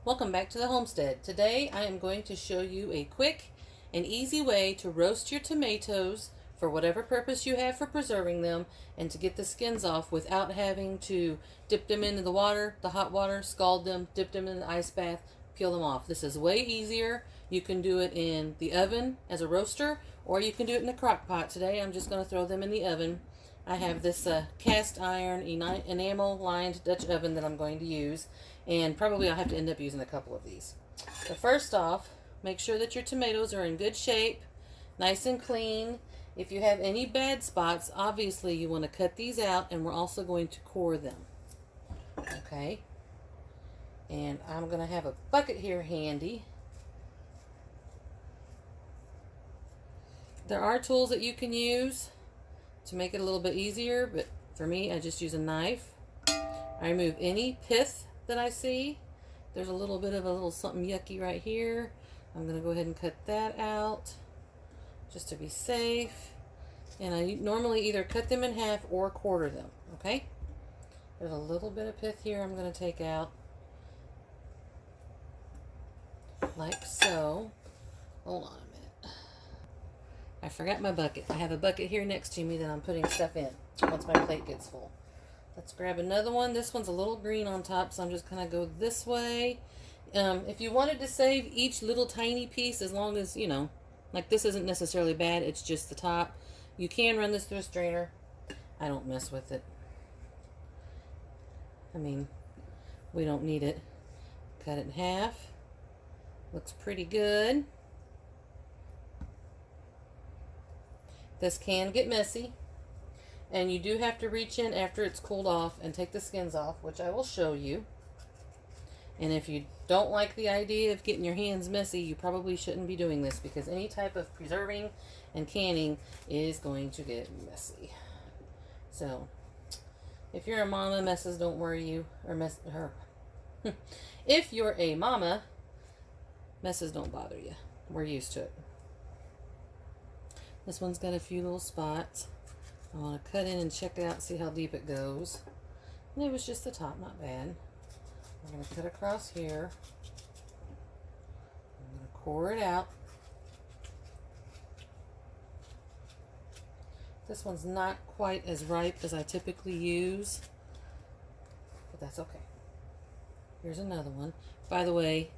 Welcome back to the homestead. Today I am going to show you a quick and easy way to roast your tomatoes for whatever purpose you have for preserving them and to get the skins off without having to dip them into the water, the hot water, scald them, dip them in the ice bath, peel them off. This is way easier. You can do it in the oven as a roaster or you can do it in the crock pot. Today I'm just going to throw them in the oven. I have this cast iron enamel lined Dutch oven that I'm going to use, and probably I'll have to end up using a couple of these. So first off, make sure that your tomatoes are in good shape, nice and clean. If you have any bad spots, obviously you want to cut these out, and we're also going to core them. Okay, and I'm going to have a bucket here handy. There are tools that you can use to make it a little bit easier, but for me, I just use a knife. I remove any pith that I see. There's a little bit of a little something yucky right here. I'm going to go ahead and cut that out just to be safe. And I normally either cut them in half or quarter them, okay? There's a little bit of pith here I'm going to take out, like so. Hold on a minute. I forgot my bucket. I have a bucket here next to me that I'm putting stuff in once my plate gets full. Let's grab another one. This one's a little green on top, so I'm just going to go this way. If you wanted to save each little tiny piece, as long as, you know, like this isn't necessarily bad, it's just the top, you can run this through a strainer. I don't mess with it. I mean, we don't need it. Cut it in half. Looks pretty good. This can get messy, and you do have to reach in after it's cooled off and take the skins off, which I will show you. And if you don't like the idea of getting your hands messy, you probably shouldn't be doing this, because any type of preserving and canning is going to get messy. So if you're a mama, messes don't worry you, or mess her. If you're a mama, messes don't bother you. We're used to it. This one's got a few little spots. I want to cut in and check it out, see how deep it goes. And it was just the top, not bad. I'm going to cut across here. I'm going to core it out. This one's not quite as ripe as I typically use, but that's okay. Here's another one. By the way,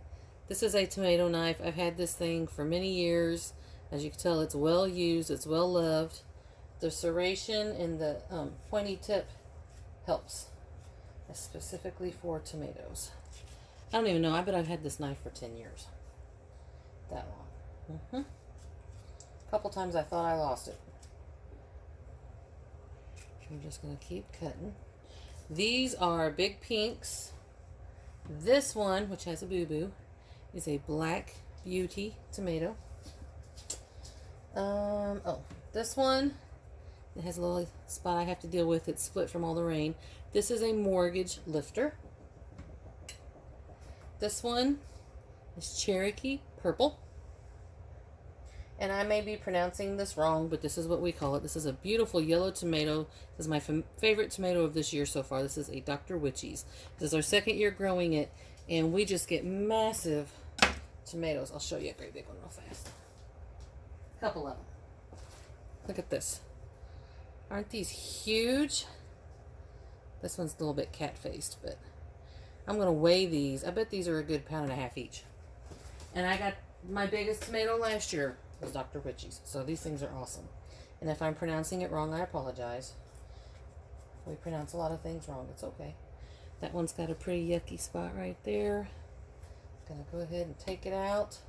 this is a tomato knife. I've had this thing for many years. As you can tell, it's well used, it's well loved. The serration and the pointy tip helps, specifically for tomatoes. I don't even know, I bet I've had this knife for 10 years. That long. A couple times I thought I lost it. I'm just going to keep cutting. These are big pinks. This one, which has a boo-boo, is a Black Beauty tomato. This one, it has a little spot I have to deal with. It's split from all the rain. This is a Mortgage Lifter. This one is Cherokee Purple. And I may be pronouncing this wrong, but this is what we call it. This is a beautiful yellow tomato. This is my favorite tomato of this year so far. This is a Dr. Witchy's. This is our second year growing it, and we just get massive tomatoes. I'll show you a great big one real fast. A couple of them. Look at this. Aren't these huge? This one's a little bit cat-faced, but I'm going to weigh these. I bet these are a good 1.5 pounds each. And I got my biggest tomato last year was Dr. Witchy's. So these things are awesome. And if I'm pronouncing it wrong, I apologize. We pronounce a lot of things wrong. It's okay. That one's got a pretty yucky spot right there. I'm going to go ahead and take it out.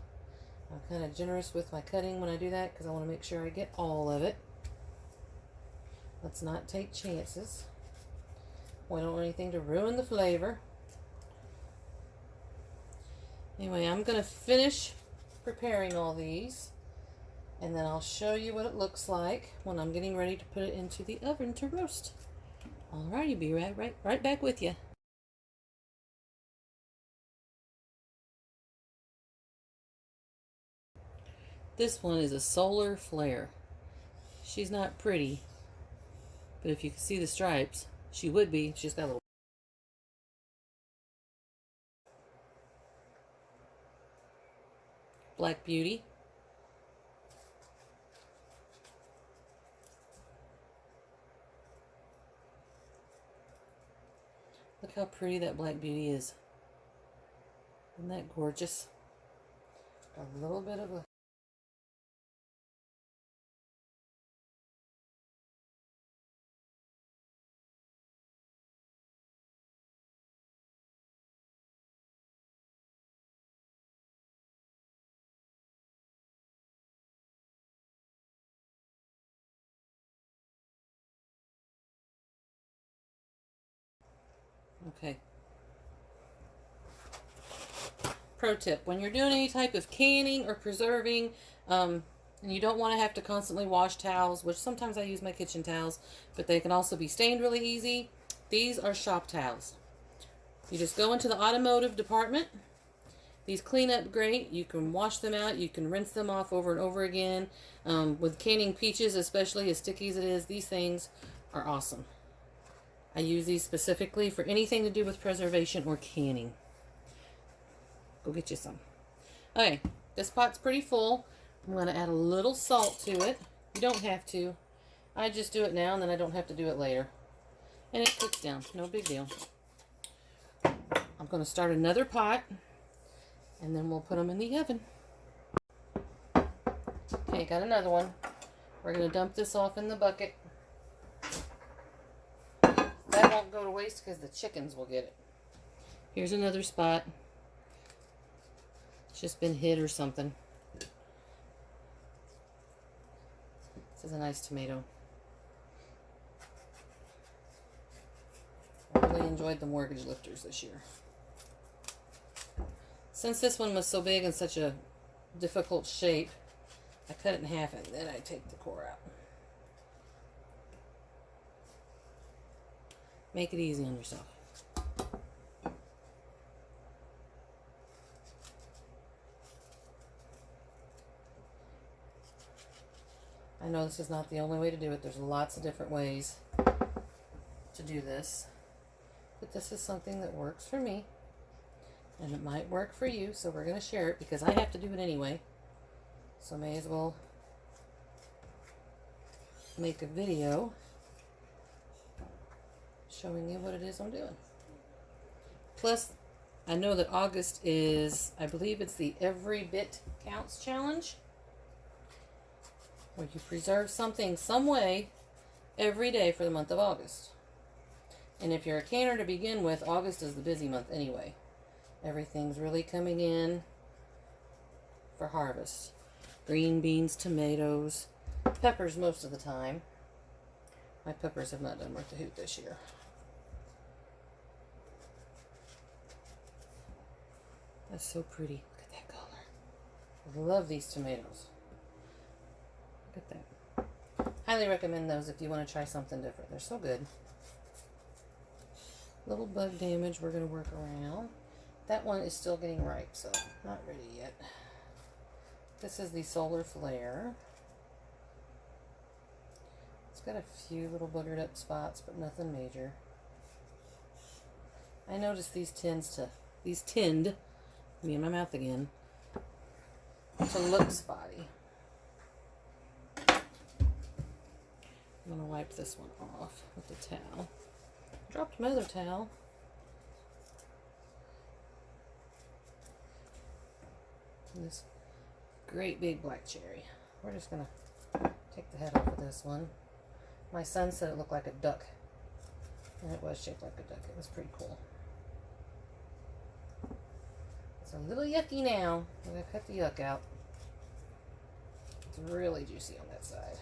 I'm kind of generous with my cutting when I do that because I want to make sure I get all of it. Let's not take chances. We don't want anything to ruin the flavor. Anyway, I'm going to finish preparing all these, and then I'll show you what it looks like when I'm getting ready to put it into the oven to roast. Alrighty, be right back with you. This one is a Solar Flare. She's not pretty, but if you can see the stripes, she would be. She's got a little. Black Beauty. Look how pretty that Black Beauty is. Isn't that gorgeous? A little bit of a... Okay. Pro tip, when you're doing any type of canning or preserving, and you don't want to have to constantly wash towels, which sometimes I use my kitchen towels, but they can also be stained really easy. These are shop towels. You just go into the automotive department. These clean up great. You can wash them out. You can rinse them off over and over again. With canning peaches, especially as sticky as it is, these things are awesome. I use these specifically for anything to do with preservation or canning. Go get you some. Okay, this pot's pretty full. I'm going to add a little salt to it. You don't have to. I just do it now and then I don't have to do it later. And it cooks down. No big deal. I'm going to start another pot and then we'll put them in the oven. Okay, got another one. We're going to dump this off in the bucket. That won't go to waste because the chickens will get it. Here's another spot. It's just been hit or something. This is a nice tomato. I really enjoyed the mortgage lifters this year. Since this one was so big and such a difficult shape, I cut it in half and then I take the core out. Make it easy on yourself. I know this is not the only way to do it. There's lots of different ways to do this. But this is something that works for me. And it might work for you, so we're going to share it because I have to do it anyway. So may as well make a video showing you what it is I'm doing. Plus, I know that August is, I believe it's the Every Bit Counts Challenge, where you preserve something some way every day for the month of August. And if you're a canner to begin with, August is the busy month anyway. Everything's really coming in for harvest. Green beans, tomatoes, peppers most of the time. My peppers have not done worth a hoot this year. That's so pretty. Look at that color. I love these tomatoes. Look at that. Highly recommend those if you want to try something different. They're so good. Little bug damage we're going to work around. That one is still getting ripe, so not ready yet. This is the Solar Flare. It's got a few little buggered up spots, but nothing major. I noticed these tend, me in my mouth again, to look spotty. I'm going to wipe this one off with the towel. Dropped my other towel. And this great big black cherry. We're just going to take the head off of this one. My son said it looked like a duck. And it was shaped like a duck. It was pretty cool. It's a little yucky now. I'm going to cut the yuck out. It's really juicy on that side.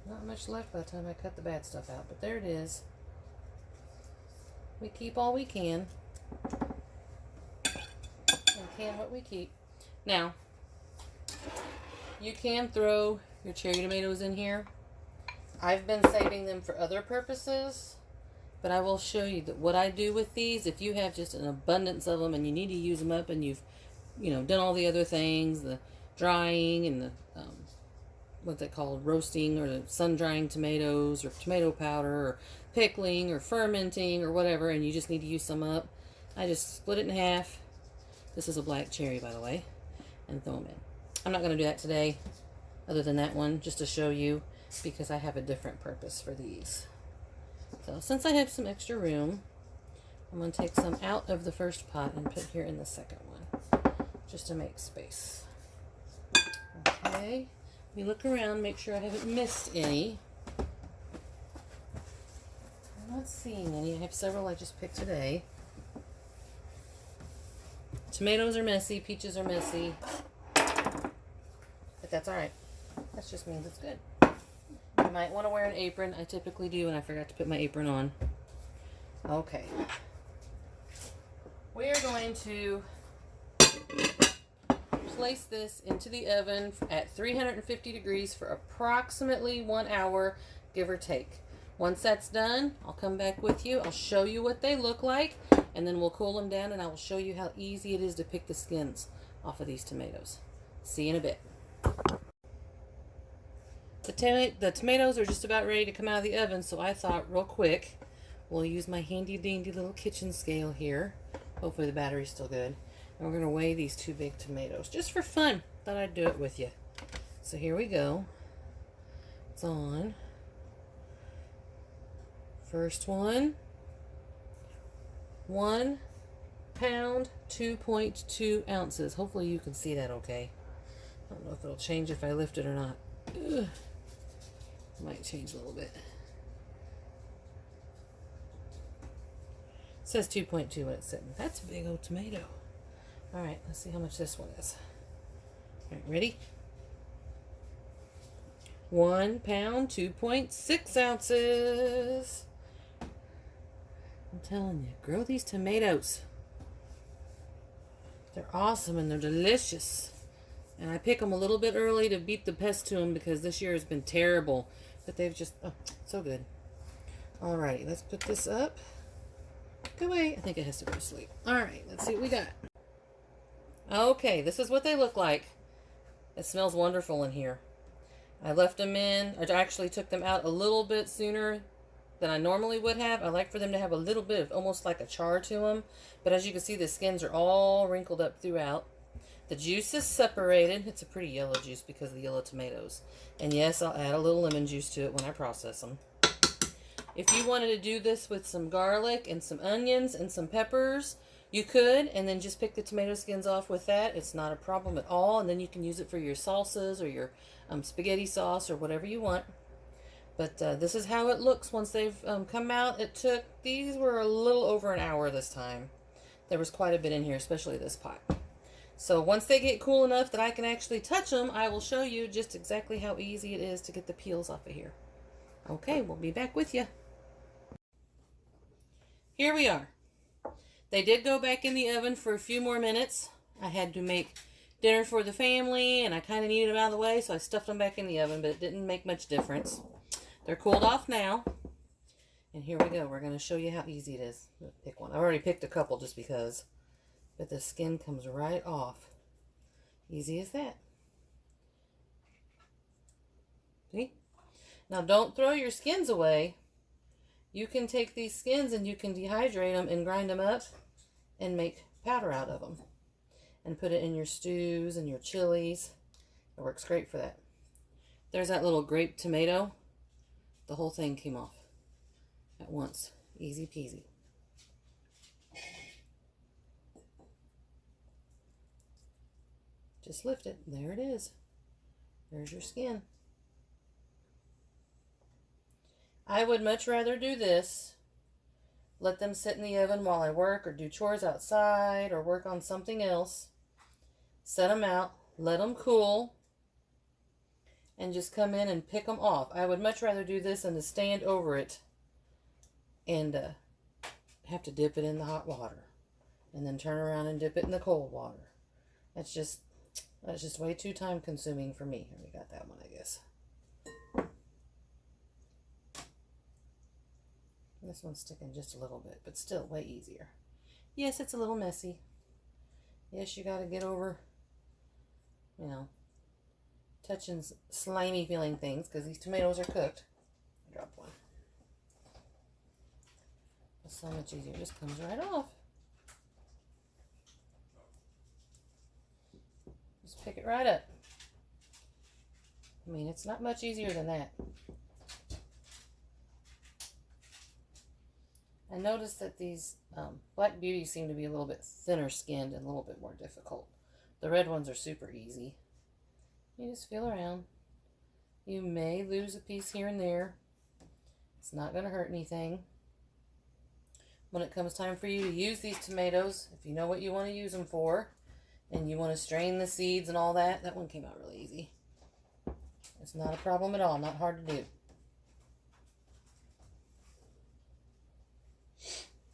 Not much left by the time I cut the bad stuff out, but there it is. We keep all we can. And can what we keep. Now, you can throw your cherry tomatoes in here. I've been saving them for other purposes, but I will show you that what I do with these, if you have just an abundance of them and you need to use them up and you've, done all the other things, the drying and the, what's it called, roasting or sun drying tomatoes or tomato powder or pickling or fermenting or whatever, and you just need to use some up, I just split it in half. This is a black cherry, by the way, and throw them in. I'm not going to do that today, other than that one, just to show you, because I have a different purpose for these. So since I have some extra room, I'm going to take some out of the first pot and put here in the second one, just to make space. Okay, let me look around, make sure I haven't missed any. I'm not seeing any. I have several I just picked today. Tomatoes are messy, peaches are messy, but that's alright. That just means it's good. You might want to wear an apron. I typically do, and I forgot to put my apron on. Okay. We are going to place this into the oven at 350 degrees for approximately 1 hour, give or take. Once that's done, I'll come back with you. I'll show you what they look like, and then we'll cool them down, and I will show you how easy it is to pick the skins off of these tomatoes. See you in a bit. The tomatoes are just about ready to come out of the oven, so I thought real quick, we'll use my handy dandy little kitchen scale here. Hopefully the battery's still good. And we're going to weigh these 2 big tomatoes, just for fun. Thought I'd do it with you. So here we go. It's on. First one. 1 pound, 2.2 ounces. Hopefully you can see that okay. I don't know if it'll change if I lift it or not. Ugh. Might change a little bit. It says 2.2 when it's sitting. That's a big old tomato. Alright, let's see how much this one is. Alright, ready? 1 pound, 2.6 ounces. I'm telling you, grow these tomatoes. They're awesome and they're delicious. And I pick them a little bit early to beat the pest to them because this year has been terrible. But they've just, oh, so good. Alrighty, let's put this up. Go away. I think it has to go to sleep. Alright, let's see what we got. Okay, this is what they look like. It smells wonderful in here. I left them in, I actually took them out a little bit sooner than I normally would have. I like for them to have a little bit of almost like a char to them. But as you can see, the skins are all wrinkled up throughout. The juice is separated. It's a pretty yellow juice because of the yellow tomatoes. And yes, I'll add a little lemon juice to it when I process them. If you wanted to do this with some garlic and some onions and some peppers, you could, and then just pick the tomato skins off with that. It's not a problem at all. And then you can use it for your salsas or your spaghetti sauce or whatever you want. But this is how it looks once they've come out. These were a little over an hour this time. There was quite a bit in here, especially this pot. So once they get cool enough that I can actually touch them, I will show you just exactly how easy it is to get the peels off of here. Okay, we'll be back with you. Here we are. They did go back in the oven for a few more minutes. I had to make dinner for the family, and I kind of needed them out of the way, so I stuffed them back in the oven, but it didn't make much difference. They're cooled off now. And here we go. We're going to show you how easy it is to pick one. I've already picked a couple just because. But the skin comes right off. Easy as that. See? Now don't throw your skins away. You can take these skins and you can dehydrate them and grind them up and make powder out of them. And put it in your stews and your chilies. It works great for that. There's that little grape tomato. The whole thing came off at once. Easy peasy. Just lift it. There it is. There's your skin. I would much rather do this. Let them sit in the oven while I work or do chores outside or work on something else. Set them out. Let them cool. And just come in and pick them off. I would much rather do this than to stand over it and have to dip it in the hot water. And then turn around and dip it in the cold water. That's just way too time consuming for me. Here, we got that one, I guess. This one's sticking just a little bit, but still way easier. Yes, it's a little messy. Yes, you got to get over, touching slimy feeling things because these tomatoes are cooked. Drop one. It's so much easier. It just comes right off. Just pick it right up. I mean, it's not much easier than that. I noticed that these Black Beauties seem to be a little bit thinner skinned and a little bit more difficult. The red ones are super easy. You just feel around. You may lose a piece here and there. It's not going to hurt anything. When it comes time for you to use these tomatoes, if you know what you want to use them for, and you want to strain the seeds and all that, that one came out really easy. It's not a problem at all, not hard to do.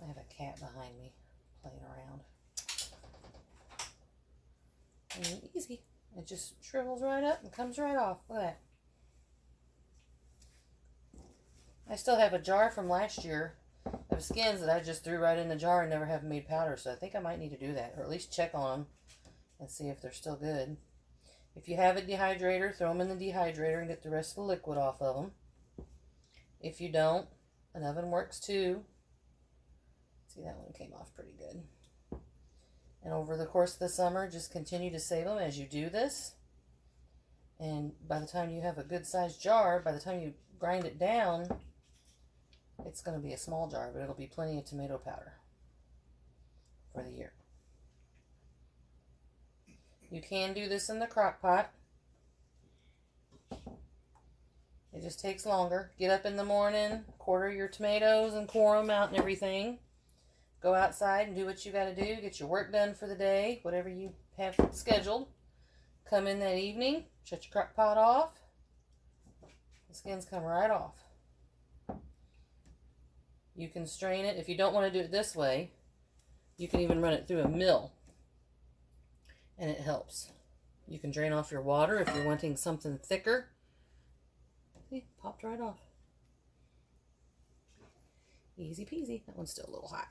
I have a cat behind me playing around. And easy. It just shrivels right up and comes right off. Look at that. I still have a jar from last year of skins that I just threw right in the jar and never have made powder, so I think I might need to do that, or at least check on them and see if they're still good. If you have a dehydrator, throw them in the dehydrator and get the rest of the liquid off of them. If you don't, an oven works too. See, that one came off pretty good. And over the course of the summer, just continue to save them as you do this. And by the time you have a good sized jar, by the time you grind it down, it's going to be a small jar, but it'll be plenty of tomato powder for the year. You can do this in the crock pot. It just takes longer. Get up in the morning, quarter your tomatoes and core them out and everything. Go outside and do what you got to do. Get your work done for the day, whatever you have scheduled. Come in that evening, shut your crock pot off. The skins come right off. You can strain it. If you don't want to do it this way, you can even run it through a mill. And it helps. You can drain off your water if you're wanting something thicker. See, popped right off. Easy peasy. That one's still a little hot.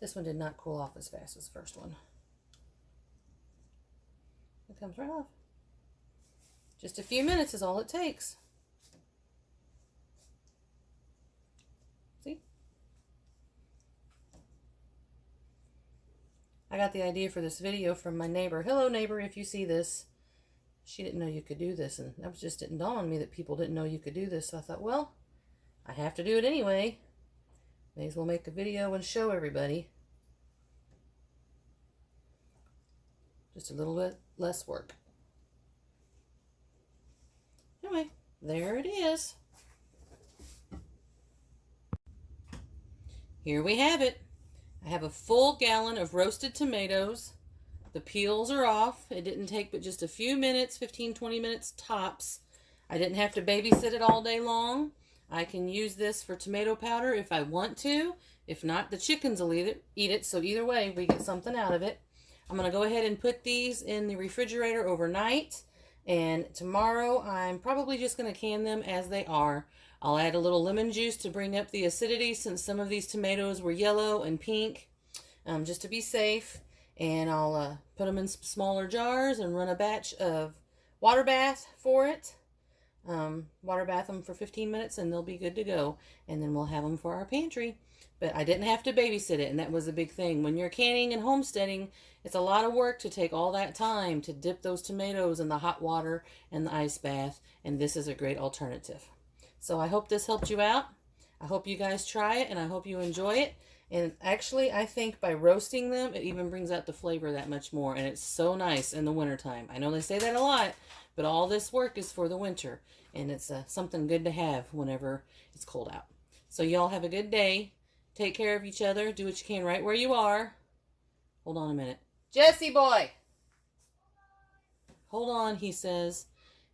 This one did not cool off as fast as the first one. It comes right off. Just a few minutes is all it takes. See? I got the idea for this video from my neighbor. Hello, neighbor, if you see this. She didn't know you could do this, and that just didn't dawn on me that people didn't know you could do this. So I thought, well, I have to do it anyway. May as well make a video and show everybody. Just a little bit less work. Anyway, there it is. Here we have it. I have a full gallon of roasted tomatoes. The peels are off. It didn't take but just a few minutes, 15-20 minutes tops. I didn't have to babysit it all day long. I can use this for tomato powder if I want to. If not, the chickens will eat it. So either way, we get something out of it. I'm going to go ahead and put these in the refrigerator overnight. And tomorrow, I'm probably just going to can them as they are. I'll add a little lemon juice to bring up the acidity since some of these tomatoes were yellow and pink, just to be safe. And I'll put them in smaller jars and run a batch of water bath for it. Water bath them for 15 minutes and they'll be good to go. And then we'll have them for our pantry. But I didn't have to babysit it, and that was a big thing. When you're canning and homesteading, it's a lot of work to take all that time to dip those tomatoes in the hot water and the ice bath, and this is a great alternative. So I hope this helped you out. I hope you guys try it, and I hope you enjoy it. And actually, I think by roasting them, it even brings out the flavor that much more, and it's so nice in the wintertime. I know they say that a lot, but all this work is for the winter, and it's something good to have whenever it's cold out. So y'all have a good day. Take care of each other. Do what you can right where you are. Hold on a minute. Jesse boy! Hold on, he says.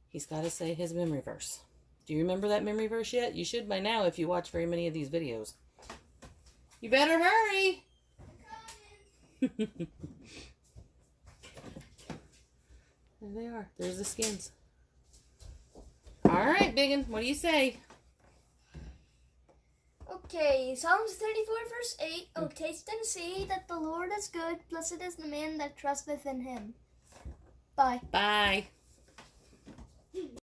He's got to say his memory verse. Do you remember that memory verse yet? You should by now if you watch very many of these videos. You better hurry! There they are. There's the skins. Alright, Biggin, what do you say? Okay, Psalms 34 verse 8. Oh, taste and see that the Lord is good. Blessed is the man that trusteth in him. Bye. Bye.